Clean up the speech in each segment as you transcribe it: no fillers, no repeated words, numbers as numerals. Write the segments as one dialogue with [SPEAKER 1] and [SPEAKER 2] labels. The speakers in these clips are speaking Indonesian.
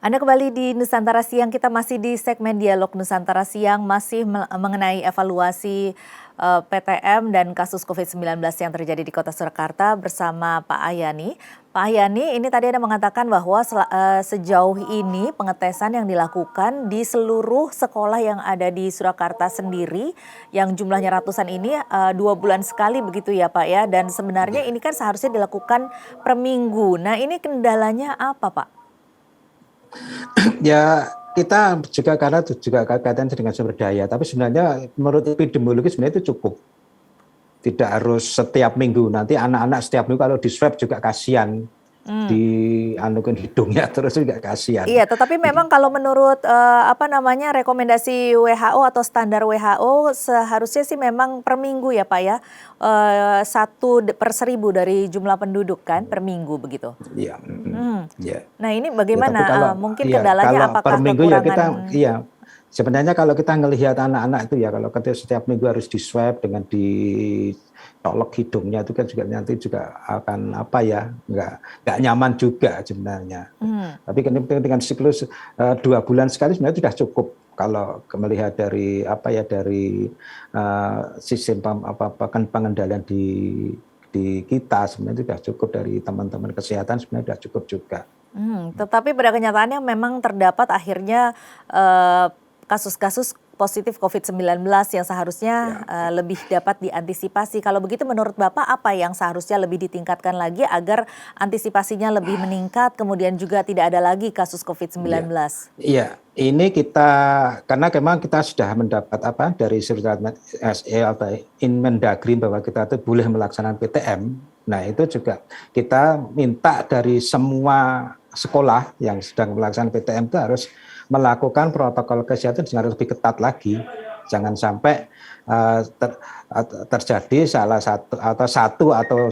[SPEAKER 1] Anda kembali di Nusantara Siang, kita masih di segmen Dialog Nusantara Siang, masih mengenai evaluasi PTM dan kasus COVID-19 yang terjadi di Kota Surakarta bersama Pak Ahyani. Pak Ahyani, ini tadi Anda mengatakan bahwa sejauh ini pengetesan yang dilakukan di seluruh sekolah yang ada di Surakarta sendiri, yang jumlahnya ratusan ini 2 bulan sekali begitu ya Pak ya, dan sebenarnya
[SPEAKER 2] Ya,
[SPEAKER 1] ini kan seharusnya dilakukan per minggu. Nah ini kendalanya apa Pak?
[SPEAKER 2] ya kita juga karena juga kaitan dengan sumber daya, tapi sebenarnya menurut epidemiologi sebenarnya itu cukup. Tidak harus setiap minggu. Nanti anak-anak setiap minggu kalau di swab juga kasihan,
[SPEAKER 1] Hmm.
[SPEAKER 2] dianukin hidungnya terus juga kasihan.
[SPEAKER 1] Iya, tetapi memang kalau menurut rekomendasi WHO atau standar WHO seharusnya sih memang per minggu ya Pak ya, 1/1000 dari jumlah penduduk kan per minggu begitu.
[SPEAKER 2] Iya,
[SPEAKER 1] Hmm.
[SPEAKER 2] ya.
[SPEAKER 1] Nah ini
[SPEAKER 2] Ya, tapi
[SPEAKER 1] bagaimana?
[SPEAKER 2] kalau
[SPEAKER 1] Mungkin
[SPEAKER 2] ya
[SPEAKER 1] kendalanya
[SPEAKER 2] kalau per
[SPEAKER 1] apakah
[SPEAKER 2] minggu ya
[SPEAKER 1] kekurangan?
[SPEAKER 2] kita iya. Sebenarnya kalau kita ngelihat anak-anak itu ya kalau ketika setiap minggu harus di swab dengan dicolok hidungnya itu kan juga nanti juga akan apa ya nggak nyaman juga sebenarnya.
[SPEAKER 1] Hmm.
[SPEAKER 2] Tapi dengan siklus 2 bulan sekali sebenarnya sudah cukup kalau melihat dari apa ya dari sistem pengendalian di kita sebenarnya sudah cukup dari teman-teman kesehatan sebenarnya sudah cukup juga.
[SPEAKER 1] Tetapi pada kenyataannya memang terdapat akhirnya eh, kasus-kasus positif COVID-19 yang seharusnya
[SPEAKER 2] Ya.
[SPEAKER 1] lebih dapat diantisipasi. Kalau begitu menurut Bapak apa yang seharusnya lebih ditingkatkan lagi agar antisipasinya lebih meningkat kemudian juga tidak ada lagi kasus
[SPEAKER 2] Iya,
[SPEAKER 1] COVID-19?
[SPEAKER 2] iya. Ini kita karena memang kita sudah mendapat apa dari surat SE atau Inmendagri bahwa kita itu boleh melaksanakan PTM. Nah itu juga kita minta dari semua sekolah yang sedang melaksanakan PTM itu harus melakukan protokol kesehatan dengan lebih ketat lagi. Jangan sampai terjadi salah satu atau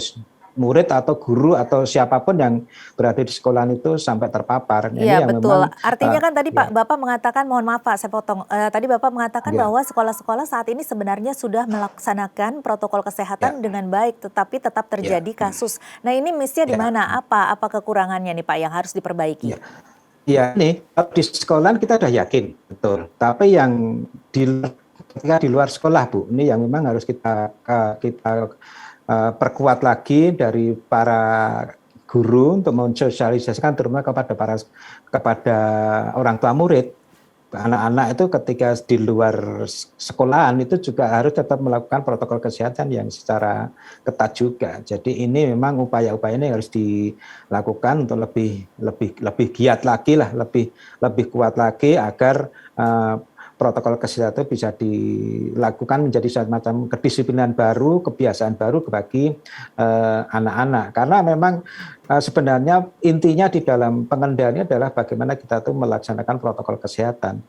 [SPEAKER 2] murid atau guru atau siapapun yang berada di sekolahan itu sampai terpapar. Nah,
[SPEAKER 1] Iya
[SPEAKER 2] ini yang
[SPEAKER 1] betul.
[SPEAKER 2] memang
[SPEAKER 1] Artinya kan tadi
[SPEAKER 2] ya,
[SPEAKER 1] Bapak mengatakan, mohon maaf Pak saya potong, tadi Bapak mengatakan
[SPEAKER 2] ya,
[SPEAKER 1] bahwa sekolah-sekolah saat ini sebenarnya sudah melaksanakan protokol
[SPEAKER 2] ya,
[SPEAKER 1] kesehatan dengan baik, tetapi tetap
[SPEAKER 2] ya,
[SPEAKER 1] terjadi kasus. Nah ini miss-nya di
[SPEAKER 2] ya,
[SPEAKER 1] mana? Apa kekurangannya nih Pak yang harus diperbaiki?
[SPEAKER 2] ya. Ya, ini kalau di sekolahan kita sudah yakin betul. Tapi yang ketika di luar sekolah, Bu, ini yang memang harus kita perkuat lagi dari para guru untuk mensosialisasikan terutama kepada orang tua murid. Anak-anak itu ketika di luar sekolahan itu juga harus tetap melakukan protokol kesehatan yang secara ketat juga. Jadi ini memang upaya-upaya ini harus dilakukan untuk lebih giat lagi lah, lebih kuat lagi agar protokol kesehatan bisa dilakukan menjadi semacam kedisiplinan baru, kebiasaan baru bagi anak-anak. Karena memang sebenarnya intinya di dalam pengendaliannya adalah bagaimana kita tuh melaksanakan protokol kesehatan.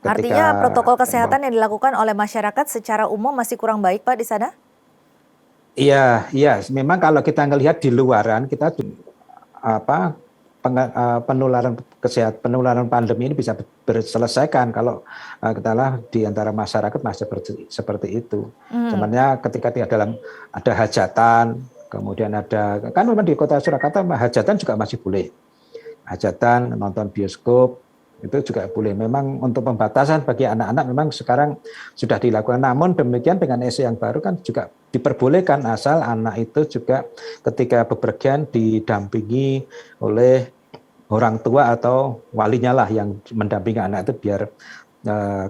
[SPEAKER 2] Ketika
[SPEAKER 1] Artinya protokol kesehatan yang dilakukan oleh masyarakat secara umum masih kurang baik Pak di sana?
[SPEAKER 2] iya, iya, memang kalau kita ngelihat di luaran kita apa penularan pandemi ini bisa berselesaikan kalau katakanlah di antara masyarakat masih seperti itu.
[SPEAKER 1] Hmm.
[SPEAKER 2] Sebenarnya ketika dalam ada hajatan, kemudian ada kan memang di Kota Surakarta hajatan juga masih boleh. Hajatan, nonton bioskop itu juga boleh. Memang untuk pembatasan bagi anak-anak memang sekarang sudah dilakukan. Namun demikian dengan SE yang baru kan juga diperbolehkan asal anak itu juga ketika bepergian didampingi oleh orang tua atau walinya lah yang mendampingi anak itu biar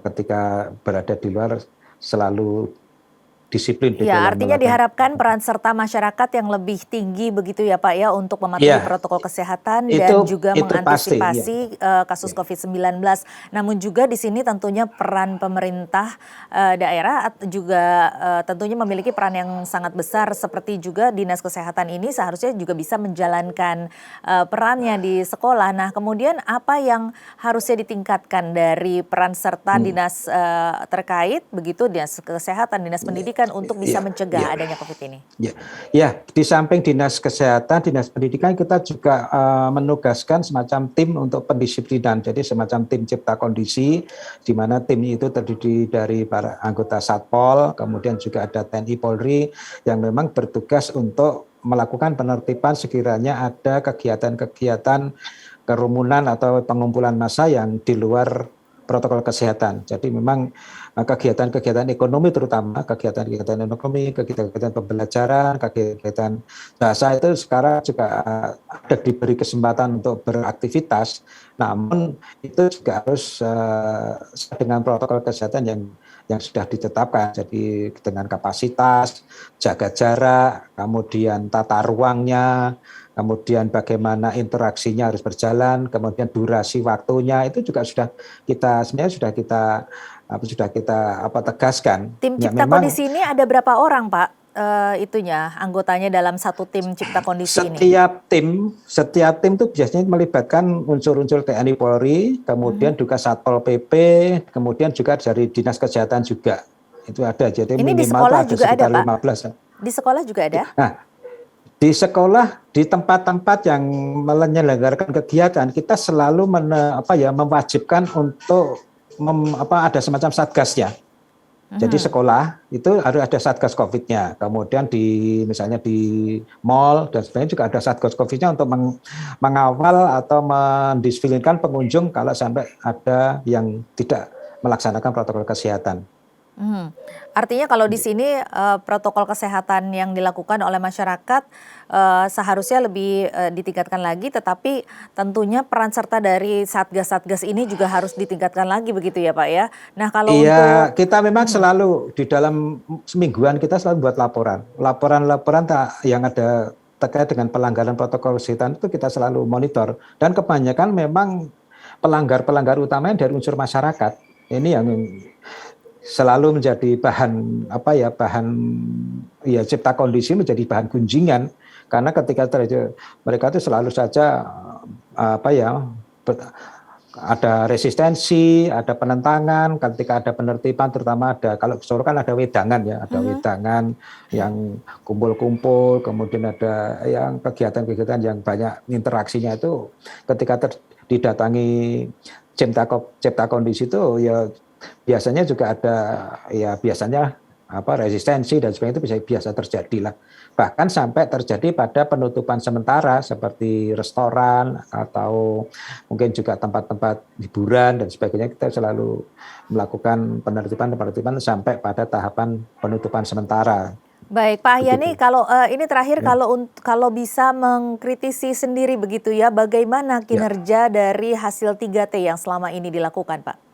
[SPEAKER 2] ketika berada di luar selalu disiplin di
[SPEAKER 1] Ya,
[SPEAKER 2] dalam
[SPEAKER 1] artinya
[SPEAKER 2] melakukan.
[SPEAKER 1] diharapkan peran serta masyarakat yang lebih tinggi begitu ya Pak ya untuk mematuhi
[SPEAKER 2] Iya,
[SPEAKER 1] protokol kesehatan
[SPEAKER 2] itu
[SPEAKER 1] dan juga
[SPEAKER 2] itu pasti. Iya,
[SPEAKER 1] mengantisipasi kasus
[SPEAKER 2] iya,
[SPEAKER 1] COVID-19. Namun juga di sini tentunya peran pemerintah daerah juga tentunya memiliki peran yang sangat besar seperti juga Dinas Kesehatan ini seharusnya juga bisa menjalankan perannya di sekolah. Nah, kemudian apa yang harusnya ditingkatkan dari peran serta dinas terkait begitu Dinas Kesehatan, Dinas Pendidikan untuk bisa
[SPEAKER 2] iya, iya.
[SPEAKER 1] mencegah adanya COVID ini?
[SPEAKER 2] Ya, ya, di samping Dinas Kesehatan, Dinas Pendidikan kita juga menugaskan semacam tim untuk pendisiplinan. Jadi semacam tim cipta kondisi, di mana tim itu terdiri dari para anggota Satpol, kemudian juga ada TNI Polri yang memang bertugas untuk melakukan penertiban sekiranya ada kegiatan-kegiatan kerumunan atau pengumpulan massa yang di luar protokol kesehatan. Jadi memang kegiatan-kegiatan ekonomi terutama, kegiatan-kegiatan ekonomi, kegiatan-kegiatan pembelajaran, kegiatan bahasa itu sekarang juga ada diberi kesempatan untuk beraktivitas, namun itu juga harus dengan protokol kesehatan yang sudah ditetapkan. Jadi dengan kapasitas, jaga jarak, kemudian tata ruangnya, kemudian bagaimana interaksinya harus berjalan, kemudian durasi waktunya itu juga sudah kita sebenarnya sudah kita tegaskan.
[SPEAKER 1] Tim
[SPEAKER 2] Ya
[SPEAKER 1] Cipta
[SPEAKER 2] memang
[SPEAKER 1] Kondisi ini ada berapa orang, Pak? Itunya anggotanya dalam satu tim Cipta Kondisi ini?
[SPEAKER 2] setiap tim itu biasanya melibatkan unsur-unsur TNI Polri, kemudian juga Satpol PP, kemudian juga dari Dinas Kesehatan juga. Itu ada. Jadi
[SPEAKER 1] Ini di
[SPEAKER 2] minimal
[SPEAKER 1] sekolah
[SPEAKER 2] ada
[SPEAKER 1] juga ada,
[SPEAKER 2] sekitar
[SPEAKER 1] Pak?
[SPEAKER 2] 15.
[SPEAKER 1] Di sekolah juga ada?
[SPEAKER 2] Nah, di sekolah, di tempat-tempat yang menyelenggarakan kegiatan, kita selalu mewajibkan untuk ada semacam satgasnya. Jadi sekolah itu harus ada satgas COVID-nya. Kemudian misalnya di mall dan sebagainya juga ada satgas COVID-nya untuk mengawal atau mendisiplinkan pengunjung kalau sampai ada yang tidak melaksanakan protokol kesehatan.
[SPEAKER 1] Artinya kalau di sini protokol kesehatan yang dilakukan oleh masyarakat seharusnya lebih ditingkatkan lagi, tetapi tentunya peran serta dari satgas-satgas ini juga harus ditingkatkan lagi begitu ya Pak ya. Nah kalau
[SPEAKER 2] Iya, kita memang selalu di dalam semingguan kita selalu buat laporan yang ada terkait dengan pelanggaran protokol kesehatan itu kita selalu monitor, dan kebanyakan memang pelanggar utamanya dari unsur masyarakat. Ini yang selalu menjadi bahan Cipta Kondisi menjadi bahan gunjingan, karena ketika mereka itu selalu saja ada resistensi, ada penentangan, ketika ada penertiban, terutama kalau Solo kan ada wedangan ya, ada wedangan yang kumpul-kumpul, kemudian ada yang kegiatan-kegiatan yang banyak interaksinya itu ketika didatangi Cipta Kondisi itu ya biasanya juga ada resistensi dan sebagainya, itu biasa terjadi lah. Bahkan sampai terjadi pada penutupan sementara seperti restoran atau mungkin juga tempat-tempat hiburan dan sebagainya, kita selalu melakukan penertiban sampai pada tahapan penutupan sementara.
[SPEAKER 1] Baik, Pak Ahyani, kalau ini terakhir ya. Kalau bisa mengkritisi sendiri begitu ya, bagaimana kinerja dari hasil 3T yang selama ini dilakukan, Pak?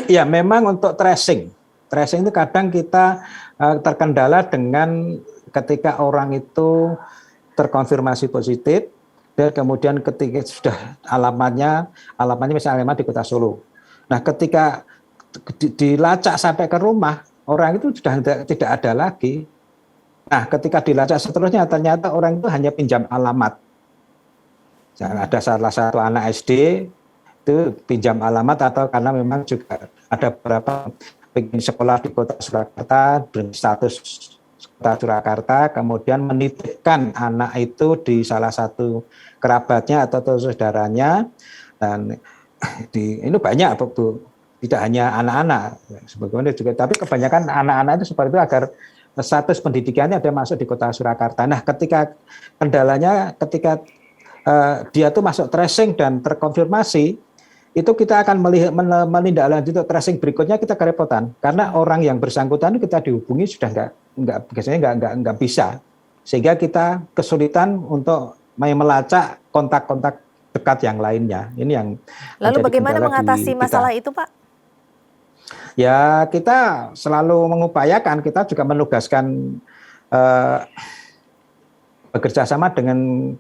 [SPEAKER 2] Ya, memang untuk tracing itu kadang kita terkendala dengan ketika orang itu terkonfirmasi positif, dan kemudian ketika sudah alamatnya misalnya alamat di Kota Solo. Nah, ketika dilacak sampai ke rumah, orang itu sudah tidak ada lagi. Nah, ketika dilacak seterusnya ternyata orang itu hanya pinjam alamat. Ada salah satu anak SD itu pinjam alamat, atau karena memang juga ada beberapa ingin sekolah di Kota Surakarta, berstatus Kota Surakarta, kemudian menitipkan anak itu di salah satu kerabatnya atau saudaranya, dan ini banyak Bu, tidak hanya anak-anak sebagaimana juga, tapi kebanyakan anak-anak itu seperti itu agar status pendidikannya ada masuk di Kota Surakarta. Nah, ketika kendalanya ketika dia tuh masuk tracing dan terkonfirmasi, itu kita akan menindaklanjuti tracing berikutnya, kita kerepotan karena orang yang bersangkutan kita dihubungi sudah nggak bisa, sehingga kita kesulitan untuk melacak kontak-kontak dekat yang lainnya. Ini yang
[SPEAKER 1] lalu bagaimana mengatasi masalah itu, Pak?
[SPEAKER 2] Ya, kita selalu mengupayakan, kita juga menugaskan bekerja sama dengan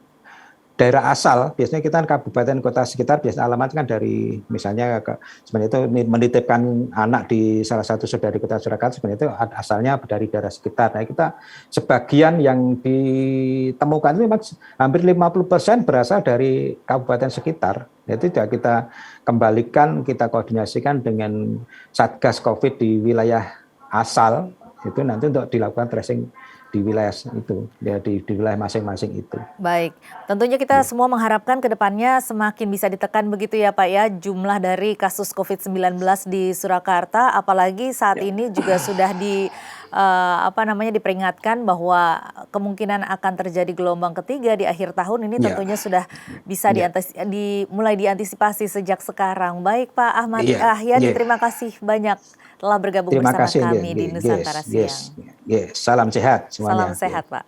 [SPEAKER 2] daerah asal. Biasanya kita kabupaten kota sekitar, biasanya alamat kan dari misalnya sebenarnya itu menitipkan anak di salah satu saudari Kota Surakarta, sebenarnya itu asalnya dari daerah sekitar. Nah, kita sebagian yang ditemukan itu memang hampir 50% berasal dari kabupaten sekitar. Itu sudah kita kembalikan, kita koordinasikan dengan Satgas COVID di wilayah asal, itu nanti untuk dilakukan tracing di wilayah itu, ya di wilayah masing-masing itu.
[SPEAKER 1] Baik, tentunya kita semua mengharapkan ke depannya semakin bisa ditekan begitu ya Pak ya, jumlah dari kasus COVID-19 di Surakarta, apalagi saat ini juga sudah diperingatkan bahwa kemungkinan akan terjadi gelombang ketiga di akhir tahun ini tentunya sudah bisa mulai diantisipasi sejak sekarang. Baik Pak Ahmad Ahyadi, terima kasih banyak telah bergabung bersama kami di Nusantara Siang.
[SPEAKER 2] Salam sehat semuanya.
[SPEAKER 1] Salam sehat Pak.